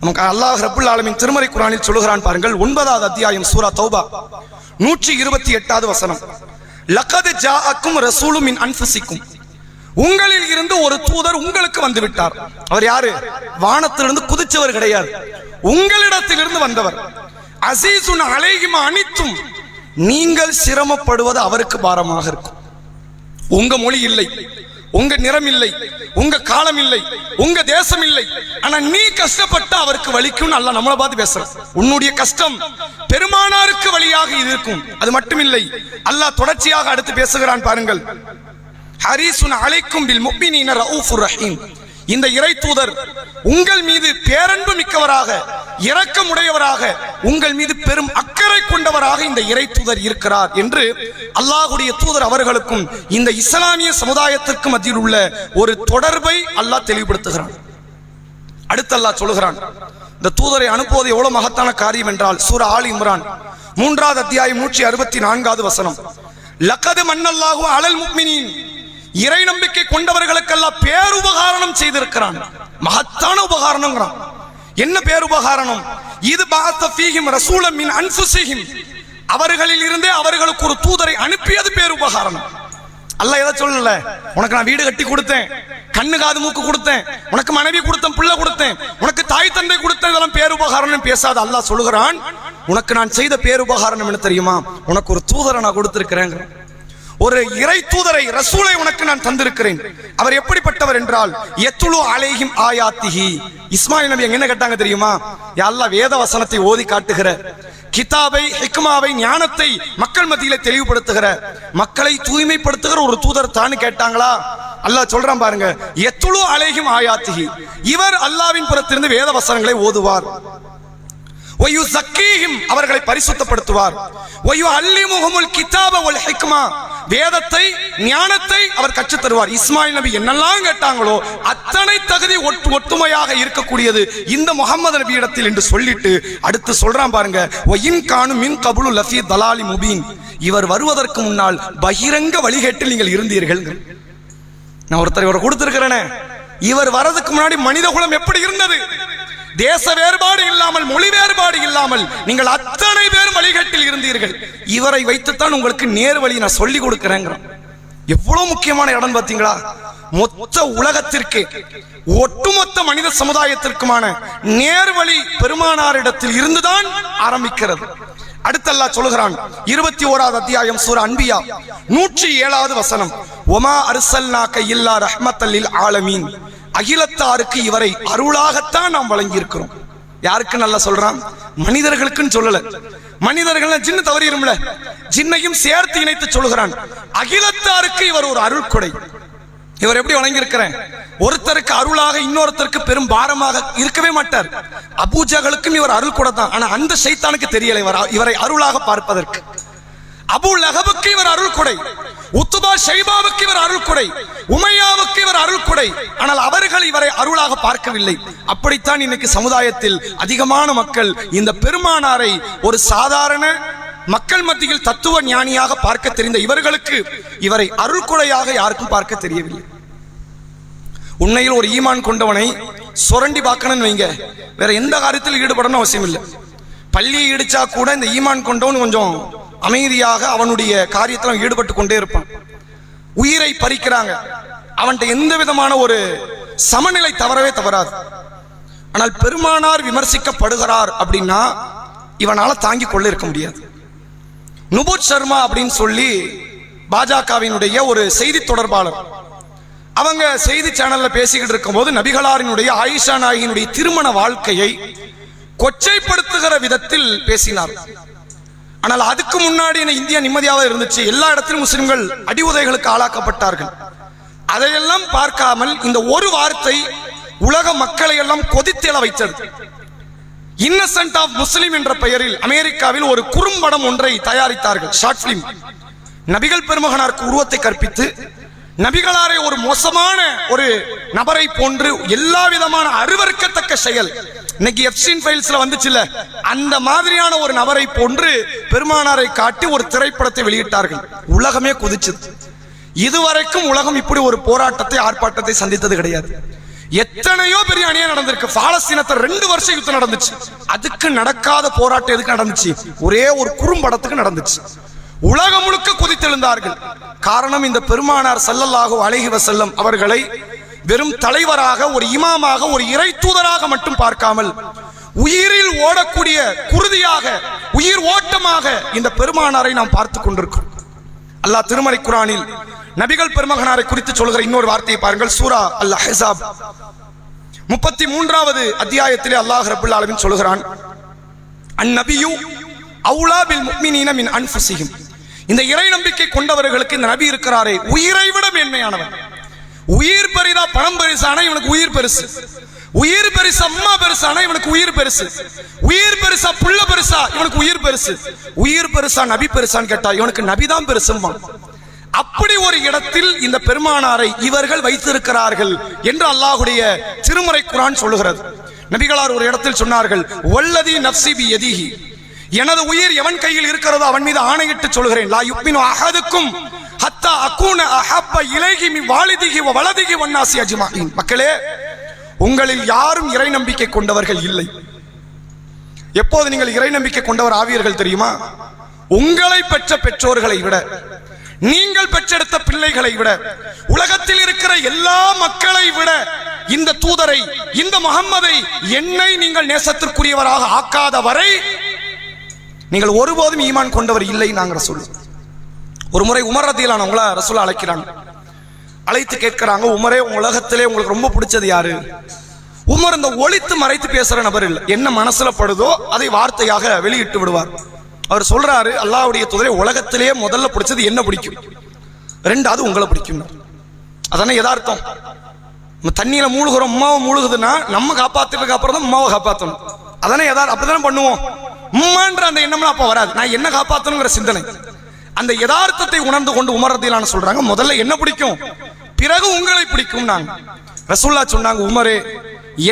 நமக்கு அல்லாஹ் ரப்புல் ஆலமீன் திருமறை குர்ஆனில் சொல்லுகிறான் பாருங்கள். 9வது அத்தியாயம் சூரா தௌபா 128வது வசனம். லகத் ஜாஅக்கும் ரசூலும் மின் அன்ஃபுசிக்கும், உங்களில் இருந்து ஒரு தூதர் உங்களுக்கு வந்து விட்டார். அவர் யாரு? வானத்திலிருந்து குதிச்சவர் கிடையாது, உங்களிடத்திலிருந்து வந்தவர். அஸீஸுன் அலைஹி மா அனித்தும், நீங்கள் சிரமப்படுவது அவருக்கு பாரமாக இருக்கும். உங்க மொழி இல்லை, உங்க நிறம் இல்லை, உங்க காலம் இல்லை, உங்க தேசம் இல்லை, ஆனா நீ கஷ்டப்பட்ட அவருக்கு வலிக்கும். அல்லாஹ் நம்மளை பார்த்து பேசுறான். உன்னுடைய கஷ்டம் பெருமானாருக்கு வழியாக இருக்கும். அது மட்டுமில்லை, அல்லாஹ் தொடர்ச்சியாக அடுத்து பேசுகிறான் பாருங்கள். ஹரீசுன் அலைக்கும் பில் முஃமினீன ரഊஃபுர் ரஹீம், இந்த இறை தூதர் உங்கள் மீது பேரன்பு மிக்கவராக இரக்கமுடையவராக உங்கள் மீது பெரும் அக்கறை கொண்டவராக இந்த இறை தூதர் இருக்கிறார் என்று அல்லாஹ்வுடைய தூதர் அவர்களுக்கும் இந்த இஸ்லாமிய சமுதாயத்திற்கு மத்தியில் உள்ள ஒரு தொடர்பை அல்லாஹ் தெளிவுபடுத்துகிறான். அடுத்து அல்லாஹ் சொல்லுகிறான், இந்த தூதரை அனுப்புவது எவ்வளவு மகத்தான காரியம் என்றால் சூரா ஆல் இம்ரான் 3வது அத்தியாயம் 164வது வசனம். லகத் மன்னல்லாஹு அலல் முஃமினீன், இறை நம்பிக்கை கொண்டவர்களுக்கெல்லாம் பேருபகாரணம் செய்திருக்கிறான். மகத்தான உபகாரணம்ங்கிறான். என்ன பேருபகாரணம்? இது பஅஸ ஃபீஹிம் ரசூலம் மின் அன்ஃபுஸிஹிம், அவர்களில் இருந்தே அவர்களுக்கு ஒரு தூதரை அனுப்பியது பேருபகாரணம். அல்லாஹ் எதை சொல்லல, உனக்கு நான் வீடு கட்டி கொடுத்தேன், கண்ணு காது மூக்கு கொடுத்தேன், உனக்கு மனைவி கொடுத்தேன், பிள்ளை கொடுத்தேன், உனக்கு தாய் தந்தை கொடுத்தேன், இதெல்லாம் பேருபகாரணம் பேசாத. அல்லாஹ் சொல்லுகிறான், உனக்கு நான் செய்த பேருபகாரணம் என்ன தெரியுமா? உனக்கு ஒரு தூதரை நான் கொடுத்திருக்கிறேன். ஒரு இறை தூதரை ரசூலை உனக்கு நான் தந்திருக்கிறேன். அவர் எப்படிப்பட்டவர் என்றால் யத்லு அலைஹிம் ஆயாத்திஹி. இஸ்மாயில் நபி என்ன கேட்டாங்க தெரியுமா? யா அல்லாஹ், வேத வசனத்தை ஓதி காட்டுகிற, கிதாபை ஹிக்மாவை ஞானத்தை மக்கள் மத்தியில தெளிவுபடுத்துகிற, மக்களை தூய்மைப்படுத்துகிற ஒரு தூதர் தான் கேட்டாங்களா? அல்லாஹ் சொல்றான் பாருங்க, யத்லு அலைஹிம் ஆயாத்திஹி, இவர் அல்லாஹ்வின் புறத்திலிருந்து வேத வசனங்களை ஓதுவார். அவர்களை பரிசுத்தப்படுத்துவார். வேதத்தை ஞானத்தை அவர் கற்றுத் தருவார். இஸ்மாயில் நபி என்னெல்லாம் கேட்டாங்களோ அத்தனை தகுதி ஒட்டுமையாக இருக்கக்கூடியது இந்த முகமது நபி இடத்தில் என்று சொல்லிட்டு அடுத்து சொல்றான் பாருங்க, இவர் வருவதற்கு முன்னால் பகிரங்க வழிகேட்டில் நீங்கள் இருந்தீர்கள். நான் ஒருத்தர் இவரை கொடுத்திருக்கிறேனே, இவர் வரதுக்கு முன்னாடி மனித குலம் எப்படி இருந்தது? தேச வேறுபாடு இல்லாமல், மொழி வேறுபாடு இல்லாமல் நீங்கள் அத்தனை பேரும் வழிகட்டில் இருந்தீர்கள். இவரை வைத்துத்தான் உங்களுக்கு நேர் வழி நான் சொல்லி கொடுக்கிறேன். எவ்வளவு முக்கியமான இடம் பார்த்தீங்களா? மொத்த உலகத்திற்கு, ஒட்டுமொத்த மனித சமுதாயத்திற்குமான நேர்வழி பெருமானாரிடத்தில் இருந்துதான் ஆரம்பிக்கிறது. அடுத்து அல்லாஹ் சொல்கிறான் 21வது அத்தியாயம் சூரா அன்பியா 107வது வசனம், ஒமா அர்சல்னாக இல்லா ரஹ்மத்தல் லில் ஆலமீன், அகிலத்தாருக்கு இவரை அருளாகத்தான் நாம் வழங்கி இருக்கிறோம். யாருக்கு நல்லா சொல்றான்? மனிதர்களுக்குன்னு சொல்லல. மனிதர்கள் ஜின்னு தவறிடும்ல, ஜின்னையும் சேர்த்து இணைத்து சொல்கிறான். அகிலத்தாருக்கு இவர் ஒரு அருள் கொடை. இவர் எப்படி வழங்கி இருக்கிறேன்? ஒருத்தருக்கு அருளாக இன்னொருத்தருக்கு பெரும் பாரமாக இருக்கவே மாட்டார். அபூஜகளுக்கும் இவர் அருள் கொடை தான். ஆனா அந்த ஷைத்தானுக்கு தெரியல இவரை அருளாக பார்ப்பதற்கு. அபூ லஹபுக்கு இவர் அருள் கொடை, உத்பா ஷைபாவுக்கு இவர் அருள் கொடை, உமையாவுக்கு இவர் அருள் கொடை. ஆனால் அவர்கள் இவரை அருளாக பார்க்கவில்லை. அப்படித்தான் இன்னைக்கு சமுதாயத்தில் அதிகமான மக்கள் இந்த பெருமானாரை ஒரு சாதாரண மக்கள் மத்தியில் தத்துவ ஞானியாக பார்க்க தெரிந்த இவர்களுக்கு இவரை அருள் கொடையாக யாருக்கும் பார்க்க தெரியவில்லை. உண்மையில் ஒரு ஈமான் கொண்டவனை சுரண்டி பார்க்கணும்னு வைங்க, வேற எந்த காரியத்தில் ஈடுபடணும் அவசியம் இல்லை. பள்ளியை இடிச்சா கூட இந்த ஈமான் கொண்டவன் கொஞ்சம் அமைதியாக அவனுடைய காரியத்தில் ஈடுபட்டு கொண்டே இருப்பான். உயிரை பறிக்கிறாங்க, அவன்கிட்ட எந்த விதமான ஒரு சமநிலை தவறவே தவறாது. ஆனால் பெருமானார் விமர்சிக்கப்படுகிறார் அப்படின்னா இவனால தாங்கி கொள்ள இருக்க முடியாது. நுபுத் சர்மா அப்படின்னு சொல்லி பாஜகவினுடைய ஒரு செய்தி தொடர்பாளர், அவங்க செய்தி சேனல்ல பேசிக்கிட்டு இருக்கும் போது நபிகளாரினுடைய ஆயிஷா நாயகியினுடைய திருமண வாழ்க்கையை கொச்சைப்படுத்துகிற விதத்தில் பேசினார். ஆனால் அதுக்கு முன்னாடி இந்தியா நிம்மதியாக இருந்துச்சு, எல்லா இடத்திலும் முஸ்லிம்கள் அடி உதைகளுக்கு ஆளாக்கப்பட்டார்கள். அதையெல்லாம் பார்க்காமல் இந்த ஒரு வார்த்தை உலக மக்களை எல்லாம் கொதித்தெழ வைத்தது. இன்னசென்ட் ஆஃப் முஸ்லிம் என்ற பெயரில் அமெரிக்காவில் ஒரு குறும்படம் ஒன்றை தயாரித்தார்கள், ஷார்ட் பிலிம். நபிகள் பெருமகனாருக்கு உருவத்தை கற்பித்து நபிகளாரை ஒரு மோசமான ஒரு நபரை போன்று எல்லா விதமான அருவருக்கத்தக்க செயல், இன்னைக்கு எப்ஸ்டீன் ஃபைல்ஸ்ல வந்துச்சுல, அந்த மாதிரியான ஒரு நபரை போன்று பெருமானாரை காட்டி ஒரு திரைப்படத்தை வெளியிட்டார்கள். உலகமே கொதிச்சது. இதுவரைக்கும் உலகம் இப்படி ஒரு போராட்டத்தை ஆர்ப்பாட்டத்தை சந்தித்தது கிடையாது. எத்தனையோ பெரிய அநியாயம் நடந்திருக்கு. பாலஸ்தீனத்தை 2 வருஷம் யுத்தம் நடந்துச்சு, அதுக்கு நடக்காத போராட்டம் எதுக்கு நடந்துச்சு? ஒரே ஒரு குறும்படத்துக்கு நடந்துச்சு. உலகம் முழுக்க கொதித்தெழுந்தார்கள். காரணம், இந்த பெருமானார் ஸல்லல்லாஹு அலைஹி வஸல்லம் அவர்களை வெறும் தலைவராக, ஒரு இமாமாக, ஒரு இறை தூதராக மட்டும் பார்க்காமல் உயிரில் ஓடக்கூடிய குருதியாக, உயிர் ஓட்டமாக இந்த பெருமானாரை நாம் பார்த்து கொண்டிருக்கிறோம். அல்லாஹ் திருமறை குர்ஆனில் நபிகள் பெருமகனாரை குறித்து சொல்கிற இன்னொரு வார்த்தையை பாருங்கள். சூரா அல் அஹ்ஸாப் 33வது அத்தியாயத்திலே அல்லாஹ் ரப்பல் ஆலமீன் சொல்கிறான், அந்நபியு அவுலா பில் முஃமினீன மின் அன்ஃபுஸிஹிம். இந்த இறை நம்பிக்கை கொண்டவர்களுக்கு இந்த நபி இருக்கிறாரே உயிரை விட மேன்மையானவர். உயிர் பெரிதா பணம் பெருசானா இவனுக்கு உயிர் பெருசு, உயிர் பெருசா அம்மா பெருசானா இவனுக்கு உயிர் பெருசு, உயிர் பெருசா புள்ள பெருசா இவனுக்கு உயிர் பெருசு, உயிர் பெருசா நபி பெருசான்னு கேட்டா இவனுக்கு நபிதான் பெருசும்பான். அப்படி ஒரு இடத்தில் இந்த பெருமானாரை இவர்கள் வைத்திருக்கிறார்கள் என்று அல்லாஹ்வுடைய திருமறை குர்ஆன் சொல்லுகிறது. நபிகளார் ஒரு இடத்தில் சொன்னார்கள், வல்லதி நஃப்ஸி பி யதிஹி, எனது உயிர் எவன் கையில் இருக்கிறதோ அவன் மீது ஆணையிட்டு சொல்கிறேன், லா யுக்மினு அஹதுக்கும் ஹத்தா அகூன அஹப்ப இலைஹி மின் வாலிதிஹி வ வலதிஹி வன்னாஸி அஜ்மாஇன். மக்களே, உங்களில் யாரும் இறை நம்பிக்கை கொண்டவர்கள் இல்லை. எப்போது நீங்கள் இறை நம்பிக்கை கொண்டவர் ஆவீர்கள் தெரியுமா? உங்களை பெற்ற பெற்றோர்களை விட, நீங்கள் பெற்றெடுத்த பிள்ளைகளை விட, உலகத்தில் இருக்கிற எல்லா மக்களை விட இந்த தூதரை, இந்த முஹம்மதை, என்னை நீங்கள் நேசத்திற்குரியவராக ஆக்காத வரை நீங்கள் ஒருபோதும் ஈமான் கொண்டவர் இல்லை. நாங்கள் சொல்லுவோம், ஒரு முறை உமர் ரதியல்லாஹு ரசூலுல்லாஹ் அழைக்கிறாங்க. அழைத்து கேட்கிறாங்க, உமரே உலகத்திலே உங்களுக்கு ரொம்ப பிடிச்சது யாரு? உமர் இந்த ஒளித்து மறைத்து பேசுற நபர் இல்லை, என்ன மனசுல படுதோ அதை வார்த்தையாக வெளியிட்டு விடுவார். அவர் சொல்றாரு, அல்லாஹ்வுடைய தூதரே, உலகத்திலேயே முதல்ல பிடிச்சது என்ன பிடிக்கும், ரெண்டாவது உங்களை பிடிக்கும். அதானே யதார்த்தம். நம்ம தண்ணியில மூழ்கிறோம், உம்மாவை மூழ்குதுன்னா நம்ம காப்பாத்துறதுக்கு அப்புறம் தான் உம்மாவை காப்பாற்றணும். அதானே யதார்த்தம். அப்படித்தானே பண்ணுவோம். உம்மான்ற அந்த எண்ணம்லாம் அப்ப வராது, நான் என்ன காப்பாற்றணுங்கிற சிந்தனை. அந்த யதார்த்தத்தை உணர்ந்து கொண்டு உமர் ரதியல்லாஹு சொல்றாங்க, முதல்ல என்ன பிடிக்கும், பிறகு உங்களை பிடிக்கும். நாங்க ரசூலுல்லாஹ் சொன்னாங்க, உமரே,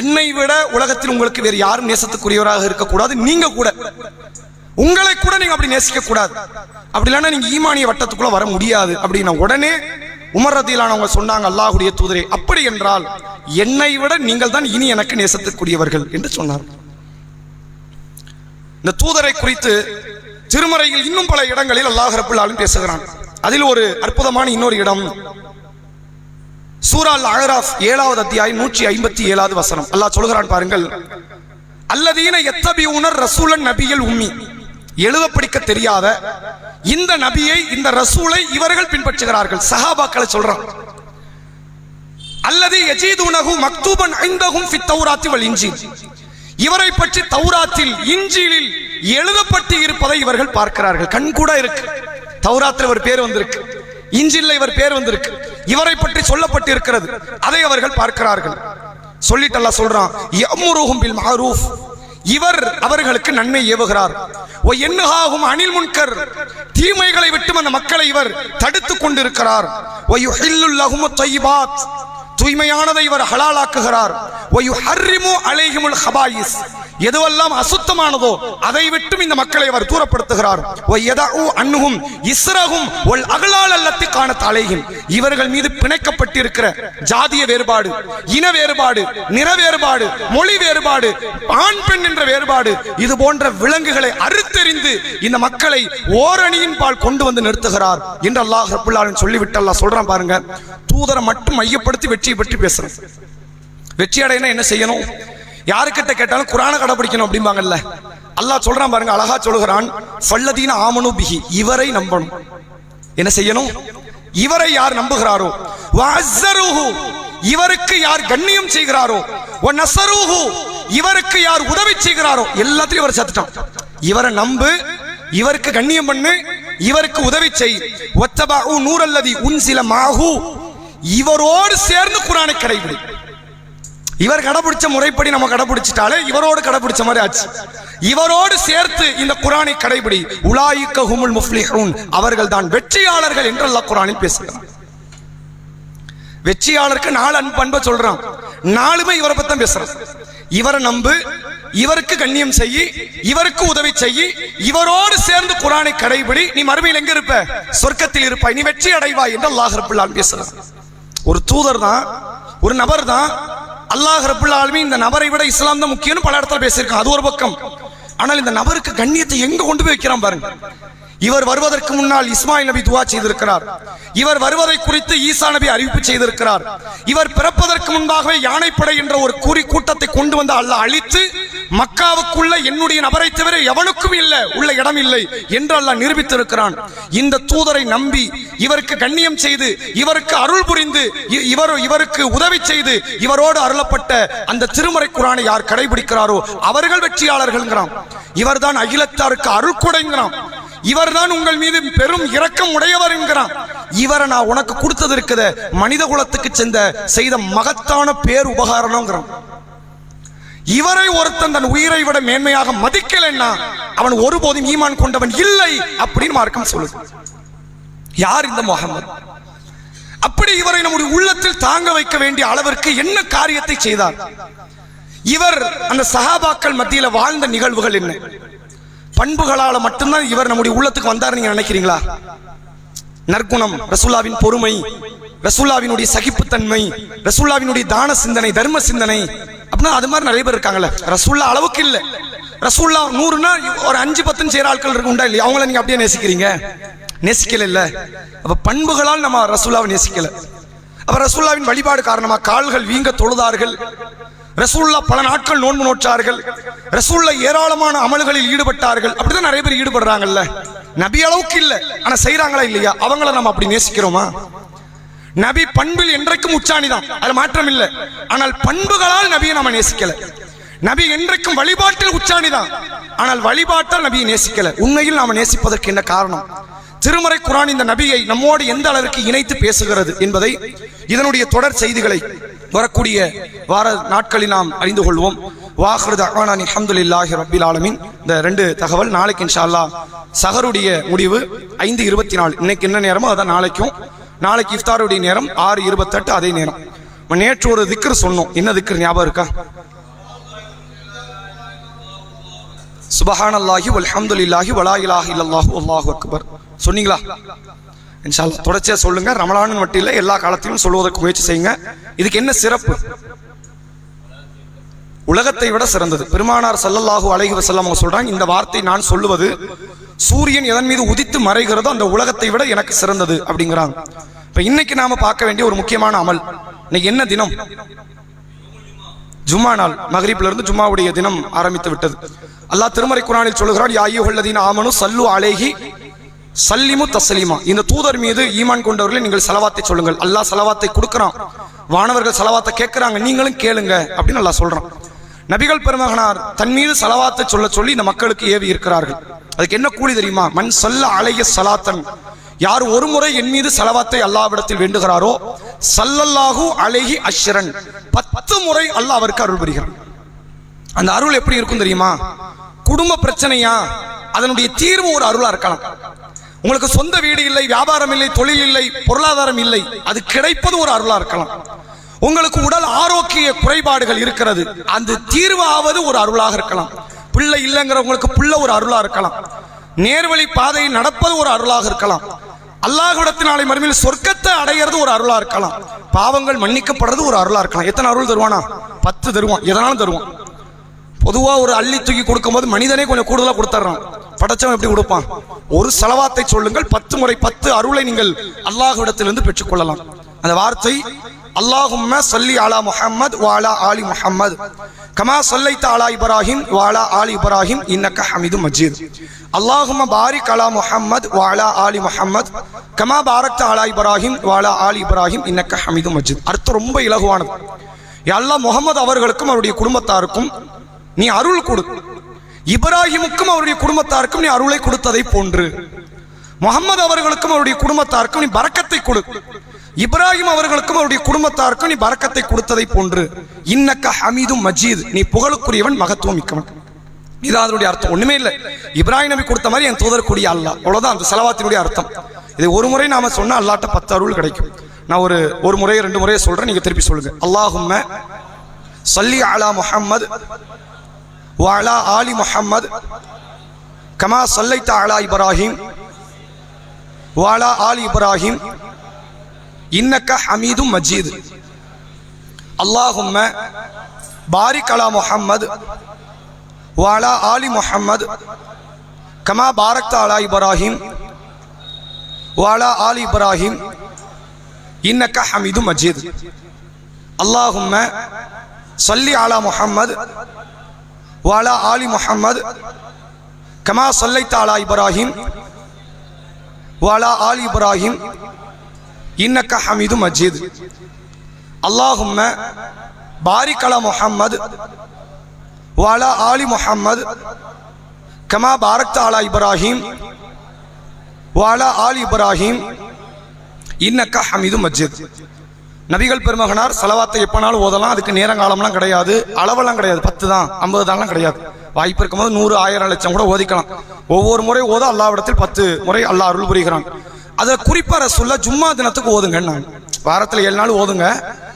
என்னை விட உலகத்தில் உங்களுக்கு வேறு யாரும் நேசத்துக்குரியவராக இருக்கக்கூடாது, நீங்க கூட உங்களை கூட நீங்க அப்படி நேசிக்க கூடாது, அப்படி இல்லைன்னா நீங்க ஈமானிய வட்டத்துக்குள்ள வர முடியாது அப்படின்னா உடனே உமர் ரதியல்லாஹு அவங்க சொன்னாங்க, அல்லாஹ்வுடைய தூதரே, அப்படி என்றால் என்னை விட நீங்கள் தான் இனி எனக்கு நேசத்துக்குரியவர்கள் என்று சொன்னார். இந்த தூதரை குறித்து திருமறையில் இன்னும் பல இடங்களில் அல்லாஹ் ரப்பல் ஆலமீன் பேசுகிறான். அதில் ஒரு அற்புதமான இன்னொரு இடம் சூரா அல்-அஅராஃப் 7வது அத்தியாயம் 157வது வசனம். அல்லாஹ் சொல்கிறான் பாருங்கள், அல்லதீன யத்தபிஊன ரசூலன் நபியல் உம்மி, எழுத படிக்க தெரியாத இந்த நபியை, இந்த ரசூலை இவர்கள் பின்பற்றுகிறார்கள். சஹாபாக்களை சொல்றான். அல்லதி யஜீதுனஹு மக்தூபன் இன்தஹும் ஃபித் தௌராத்தி வல் இன்ஜீல், இவரை பற்றி தௌராத்தில் இன்ஜீலில் எழுதப்பட்டு இருப்பதை இவர்கள் பார்க்கிறார்கள். கண் கூட இருக்கு, தௌராத்தில் இவர் பேர் வந்திருக்கு, இன்ஜில்ல இவர் பேர் வந்திருக்கு, இவரை பற்றி சொல்லப்பட்டு இருக்கிறது, அதை அவர்கள் பார்க்கிறார்கள். சொல்லிட்டு அல்லாஹ் சொல்றான், யஅமுருஹும் பில் மஅரூஃப், இவர் அவர்களுக்கு நன்மை ஏவுகிறார். வ யன்ஹாஹும் அனில் முன்கர், தீமைகளை விட்டு அந்த மக்களை இவர் தடுத்துக் கொண்டிருக்கிறார். வ யுஹில்லு லஹும் த்வைபாத், தூய்மையானதை இவர் ஹலாலாக்குகிறார். வ யுஹர்ரிமு அலைஹிமுல் ஹபாயிஸ், எதுவெல்லாம் அசுத்தமானதோ அதை விட்டும் இந்த மக்களை அவர் தூரப்படுத்துகிறார். வ யதஉ அன்ஹும் இஸ்ரஹும் வல் அக்லால் அல்லத்தி கானத் அலைஹிம், இவர்கள் மீது பிணைக்கப்பட்டிருக்கிற ஜாதிய வேறுபாடு, இன வேறுபாடு, நிற வேறுபாடு, மொழி வேறுபாடு, ஆண் பெண் என்ற வேறுபாடு, இது போன்ற விலங்குகளை அறுத்தெறிந்து இந்த மக்களை ஓரணியின் பால் கொண்டு வந்து நிறுத்துகிறார் என்று அல்லாஹ் ரப்பல் ஆலமீன் சொல்லிவிட்டு அல்லாஹ் சொல்றான் பாருங்க, தூதரை மட்டும் மையப்படுத்தி வெற்றியை பற்றி பேசுறேன். வெற்றி அடையணும் என்ன செய்யணும், யாருக்கிட்ட கேட்டாலும் குர்ஆனை கடைபிடிக்கணும் அப்படிம்பாங்கல்ல. அல்லாஹ் சொல்றான் பாருங்க, அழகா சொல்கிறான், ஃபல்லதீன ஆமனு பிஹி, இவரை நம்பணும். என்ன செய்யணும், இவரை யார் நம்புகிறாரோ, வஅஸ்ஸருஹு, இவருக்கு யார் கண்ணியம் செய்கிறாரோ, வநஸருஹு, இவருக்கு யார் உதவி செய்கிறாரோ, எல்லாத்தையும் இவர் சேர்த்துட்டான். இவரை நம்பு, இவருக்கு கண்ணியம் பண்ணு, இவருக்கு உதவி செய். வத்தபஉ நூரல்லதி உன்சில மாஹு, இவரோடு சேர்ந்து குர்ஆனை கடைபிடி. இவர் கடைபிடிச்ச முறைப்படி நம்ம கடைபிடிச்சிட்டாலே இவரோடு கடைபிடிச்ச மாதிரி ஆச்சு. இவரோடு சேர்த்து இந்த குர்ஆனை கடைபிடி. உலாயிக்க ஹுமுல் முஃப்லிஹூன், அவர்கள் தான் வெற்றியாளர்கள் என்று அல்லாஹ் குர்ஆனில் பேசுகிறான். வெற்றியாளருக்கு 4 பண்பை சொல்றான், 4மே இவரை பத்தி தான் பேசுறான். இவரை நம்பு, இவருக்கு கண்ணியம் செய்யி, இவருக்கு உதவி செய்யி, இவரோடு சேர்ந்து குர்ஆனை கடைபிடி, நீ மறுமையில் எங்க இருப்ப, சொர்க்கத்தில் இருப்பாய், நீ வெற்றி அடைவாய் என்று அல்லாஹ் ரப்பல் ஆலமீன் பேசுறான். ஒரு தூதர் தான், ஒரு நபர் தான், அல்லாஹ் ரப்பல் ஆலமீன் இந்த நபரை விட இஸ்லாம் தான் முக்கியம்னு பல இடத்துல பேசியிருக்கான். அது ஒரு பக்கம். ஆனால் இந்த நபருக்கு கண்ணியத்தை எங்க கொண்டு போய் வைக்கிறான் பாருங்க. இவர் வருவதற்கு முன்னால் இஸ்மாயில் நபி துஆ செய்திருக்கிறார். இவர் வருவதை குறித்து ஈசா நபி அறிவிப்பு செய்திருக்கிறார். இவர் பிறப்பதற்கு முன்பாகவே யானைப்படை என்ற ஒரு கூட்டத்தை கொண்டு வந்து அல்லாஹ் அழித்து, மக்காவுக்குள்ள என்னுடைய நபரை தவிர எவனுக்கும் இல்லை உள்ள இடம் இல்லை என்று அல்லாஹ் நிரூபித்திருக்கிறான். இந்த தூதரை நம்பி இவருக்கு கண்ணியம் செய்து, இவருக்கு அருள் புரிந்து, இவருக்கு உதவி செய்து, இவரோடு அருளப்பட்ட அந்த திருமறை குர்ஆனை யார் கடைபிடிக்கிறாரோ அவர்கள் வெற்றியாளர்கள்ங்கிறான். இவர்தான் அகிலத்தாருக்கு அருள் கொடைங்கிறான். இவர்தான் உங்கள் மீது பெரும் இரக்கம் உடையவர் என்கிறான். இவரை நான் உனக்கு கொடுத்தது இருக்குது மனித குலத்துக்கு செய்த மகத்தான பேர் உபகாரம்ங்கிறான். இவரை ஒருத்தன் தன் உயிரை விட மேன்மையாக மதிக்கலைன்னா அவன் ஒருபோதும் ஈமான் கொண்டவன் இல்லை அப்படின்னு மார்க்கம் சொல்லுது. யார் இந்த முஹம்மது? அப்படி இவரை நம்முடைய உள்ளத்தில் தாங்க வைக்க வேண்டிய அளவிற்கு என்ன காரியத்தை செய்தார்? இவர் அந்த சஹாபாக்கள் மத்தியில் வாழ்ந்த நிகழ்வுகள் என்ன? பண்புகளால மட்டும்தான் இவர் நம்முடைய உள்ளத்துக்கு வந்தார் நீங்க நினைக்கிறீங்களா? நற்குணம், ரசூலுல்லாவின் பொறுமை, ரசூலுல்லாவினுடைய சகிப்புத்தன்மை, ரசூலுல்லாவினுடைய தான சிந்தனை, தர்ம சிந்தனை, அப்படின்னா அது மாதிரி நிறைய பேர் இருக்காங்கல்ல. ரசூலுல்லாஹ் அளவுக்கு இல்ல, ரசூலுல்லாஹ் 100னா ஒரு 5-10 செய்யற ஆட்கள் இருக்கு, உண்டா இல்லையா? அவங்கள நீங்க அப்படியே நேசிக்கிறீங்க? நேசிக்கல இல்ல. அப்ப பண்புகளால் நம்ம ரசூலுல்லாவை நேசிக்கல. அப்ப ரசூலுல்லாவின் வழிபாடு காரணமா கால்கள் வீங்க தொழுதார்கள், ரசூலுல்லாஹ் பல நாட்கள் நோன்பு நோற்றார்கள், ரசூலுல்லாஹ் ஏராளமான அமல்களில் ஈடுபட்டார்கள். அப்படிதான் நிறைய பேர் ஈடுபடுறாங்கல்ல. நபி அளவுக்கு இல்ல, ஆனா செய்யறாங்களா இல்லையா? அவங்கள நம்ம அப்படி நேசிக்கிறோமா? நபி பண்பில் என்றைக்கும் உச்சாணிதான், அது மாற்றம் இல்லை. ஆனால் பண்புகளால் நபியை நாம நேசிக்கல. நபி என்றைக்கும் வழிபாட்டில் உச்சாணிதான், ஆனால் வழிபாட்டால் நபியை நேசிக்கல. உண்மையில் நாம நேசிப்பதற்கு என்ன காரணம்? திருமறை குர்ஆன் இந்த நபியை நம்மோடு எந்த அளவிற்கு இணைத்து பேசுகிறது என்பதை இதனுடைய தொடர் செய்திகளை வரக்கூடிய வார நாட்களில் நாம் அறிந்து கொள்வோம். வாஹிரு தஅவானா அல்ஹம்துலில்லாஹி ரப்பில் ஆலமீன். இந்த 2 தகவல் நாளைக்கு இன்ஷா அல்லாஹ். சஹருடைய முடிவு 5:24. இன்னைக்கு என்ன நேரமோ அதான் நாளைக்கும். நாளைக்கு இஃப்தாருடைய நேரம் 6:28 அதே நேரம். நேற்று ஒரு திக்ர் சொன்னோம். என்ன திக்ர் ஞாபகம் இருக்கா? சுப்ஹானல்லாஹி வல்ஹம்துலில்லாஹி வலா இலாஹ இல்லல்லாஹு அல்லாஹு அக்பர் சொன்னீங்களா? இன்ஷா அல்லாஹ் தொடர்ச்சியா சொல்லுங்க. ரமலான் மட்டும் இல்ல, எல்லா காலத்திலும் சொல்வதற்கு முயற்சி செய்யுங்க. இதுக்கு என்ன சிறப்பு? உலகத்தை விட சிறந்தது. பெருமானார் ஸல்லல்லாஹு அலைஹி வஸல்லம் அவங்க சொல்றாங்க, இந்த வார்த்தை நான் சொல்லுவது சூரியன் எதன் மீது உதித்து மறைகிறதோ அந்த உலகத்தை விட எனக்கு சிறந்தது அப்படிங்கிறாங்க. இப்ப இன்னைக்கு நாம பார்க்க வேண்டிய ஒரு முக்கியமான அமல். இன்னைக்கு என்ன தினம்? ஜும்மா நாள். மக்ரிப்ல இருந்து ஜும்மாவுடைய தினம் ஆரம்பித்து விட்டது. அல்லாஹ் திருமறை குர்ஆனில் சொல்கிறான், யா அய்யுஹல்லதீன ஆமனு ஸல்லு அலைஹி சல்லிமு தஸ்லீமா. இந்த தூதர் மீது ஈமான் கொண்டவர்களே நீங்கள் ஸலவாத்தை சொல்லுங்கள். அல்லாஹ் ஸலவாத்தை கொடுக்கறான், வானவர்கள் ஸலவாத்தை கேட்கறாங்க, நீங்களும் கேளுங்க அப்படின்னு அல்லாஹ் சொல்றான். நபிகள் பெருமகனார் தன் மீது ஸலவாத்தை சொல்ல சொல்லி இந்த மக்களுக்கு ஏவி இருக்கிறார்கள். அதுக்கு என்ன கூலி தெரியுமா? மன் ஸல்ல அலைஹி ஸலாத்தன், யார் ஒரு முறை என் மீது ஸலவாத்தை அல்லாஹ்விடத்தில் வேண்டுகிறாரோ ஸல்லல்லாஹு அலைஹி அஷ்ரன், 10 முறை அல்லாஹ் அவருக்கு அருள் புரிகிறான். அந்த அருள் எப்படி இருக்கும் தெரியுமா? குடும்ப பிரச்சனையா, அதனுடைய தீர்வு ஒரு அருளா இருக்கலாம். உங்களுக்கு சொந்த வீடு இல்லை, வியாபாரம் இல்லை, தொழில் இல்லை, பொருளாதாரம் இல்லை, அது கிடைப்பது ஒரு அருளா இருக்கலாம். உங்களுக்கு உடல் ஆரோக்கிய குறைபாடுகள் இருக்கிறது, அந்த தீர்வாவது ஒரு அருளாக இருக்கலாம். பிள்ளை இல்லைங்கிறவங்களுக்கு பிள்ளை ஒரு அருளா இருக்கலாம். நேர்வழி பாதையில் நடப்பது ஒரு அருளாக இருக்கலாம். அல்லாஹ்விடத்தில் நாளை மறுமையில் சொர்க்கத்தை அடையிறது ஒரு அருளா இருக்கலாம். பாவங்கள் மன்னிக்கப்படுறது ஒரு அருளா இருக்கலாம். எத்தனை அருள் தருவானா? 10 தருவான். எதனாலும் தருவான். பொதுவா ஒரு அள்ளி தூக்கி கொடுக்கும் போது மனிதனே கொஞ்சம் கூடுதலா கொடுத்துறான். படைச்சவன் எப்படி கொடுப்பான்? ஒரு ஸலவாத்தை சொல்லுங்கள், 10 முறை 10 அருளை நீங்கள் அல்லாஹ்விடத்திலிருந்து பெற்றுக்கொள்ளலாம். அந்த வார்த்தை அல்லாஹும்ம ஸல்லி அலா முஹம்மத் வ அலா ஆலி முஹம்மத் கமா ஸல்லைத அலா இப்ராஹிம் வ அலா ஆலி இப்ராஹிம் இன்னக ஹமீதும் மஜீத். அல்லாஹும்ம பாரிக் அலா முஹம்மத் வ அலா ஆலி முஹம்மத் கமா பாரக்த அலா இப்ராஹிம் வ அலா ஆலி இப்ராஹிம் இன்னக ஹமீதும் மஜீத். அர்த்தம் ரொம்ப இலகுவானது. யா அல்லாஹ் முஹம்மது அவர்களுக்கும் அவருடைய குடும்பத்தாருக்கும் நீ அருள் கொடு, இப்ராஹிமுக்கும் அவருடைய குடும்பத்தாருக்கும் நீ அருளை கொடுத்ததை போன்று முஹம்மது அவர்களுக்கும் அவருடைய குடும்பத்தாருக்கும் நீ பரக்கத்தை கொடு, இப்ராஹிம் அவர்களுக்கும் அவருடைய குடும்பத்தாருக்கும் நீ பரக்கத்தை கொடுத்ததை போன்று இன்னக்க ஹமீதும் மஜீத், நீ புகழுக்குரியவன், மகத்துவம் மிக்கவன். இதான் அதனுடைய அர்த்தம். ஒண்ணுமே இல்லை. இப்ராஹிம் நபி கொடுத்த மாதிரி என் தூதர் கூடிய அல்லாஹ், அவ்வளவுதான் அந்த ஸலவாத்தினுடைய அர்த்தம். இதை ஒரு முறை நாம சொன்னா அல்லாஹ்ட்ட 10 அருள் கிடைக்கும். நான் ஒரு முறையோ 2 முறையோ சொல்றேன், நீங்க திருப்பி சொல்லுங்க. அல்லாஹும்ம ஸல்லி அலா முஹம்மத் வ அலா ஆலி முஹம்மத் கமா ஸல்லைத அலா இப்ராஹிம் வ அலா ஆலி இப்ராஹிம் இன்னக ஹமீதும் மஜீத். அல்லாஹும்ம பாரிக் அலா முஹம்மத் வ அலா ஆலி முஹம்மத் கமா பாரக்த அலா இப்ராஹிம் வ அலா ஆலி இப்ராஹிம் இன்னக ஹமீதும் மஜீத். அல்லாஹும்ம ஸல்லி அலா முஹம்மத் வ அலா ஆலி முஹம்மத் கமா ஸல்லைத அலா இப்ராஹிம் வ அலா ஆலி இப்ராஹிம் இன்னக ஹமீதும் மஜீத். அல்லாஹும்ம பாரிக் அலா முஹம்மத் வ அலா ஆலி முஹம்மத் கமா பாரக்த அலா இப்ராஹிம் வ அலா ஆலி இப்ராஹிம் இன்னக ஹமீதும் மஜீத். நபிகள் பெருமகனார் ஸலவாத்தை எப்பனாலும் ஓதலாம். அதுக்கு நேரங்காலம்லாம் கிடையாது, அளவெல்லாம் கிடையாது. 10 தான், 50 தான்லாம் கிடையாது. வாய்ப்பு இருக்கும்போது 100, 1000, லட்சம் கூட ஓதிக்கலாம். ஒவ்வொரு முறை ஓத அல்லாஹ்விடத்தில் 10 முறை அல்லாஹ் அருள் புரிகிறான். அதை குறிப்பா ரசூலுல்லாஹ் ஜும்மா தினத்துக்கு ஓதுங்க. நான் வாரத்தில் 7 நாள் ஓதுங்க.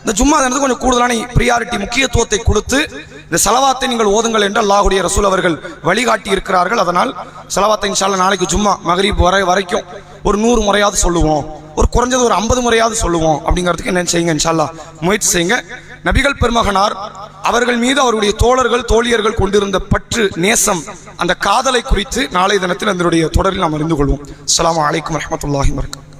இந்த ஜும்மா தினத்துக்கு கொஞ்சம் கூடுதலான பிரியாரிட்டி, முக்கியத்துவத்தை கொடுத்து இந்த ஸலவாத்தை நீங்கள் ஓதுங்கள் என்று அல்லாஹ்வுடைய ரசூல் அவர்கள் வழிகாட்டி இருக்கிறார்கள். அதனால் ஸலவாத்தை இன்ஷா அல்லாஹ் நாளைக்கு ஜும்மா மக்ரிப் வரைக்கும் ஒரு 100 முறையாவது சொல்லுவோம், ஒரு குறைஞ்சது ஒரு 50 முறையாவது சொல்லுவோம். அப்படிங்கிறதுக்கு என்ன செய்யுங்க, இன்ஷா அல்லாஹ் முயற்சி செய்யுங்க. நபிகள் பெருமகனார் அவர்கள் மீது அவருடைய தோழர்கள் தோழியர்கள் கொண்டிருந்த பற்று, நேசம், அந்த காதலை குறித்து நாளை தினத்தில் அதனுடைய தொடரில் நாம் அறிந்து கொள்வோம். அஸ்ஸலாமு அலைக்கும் வரஹ்மத்துல்லாஹி வபரகாத்துஹு.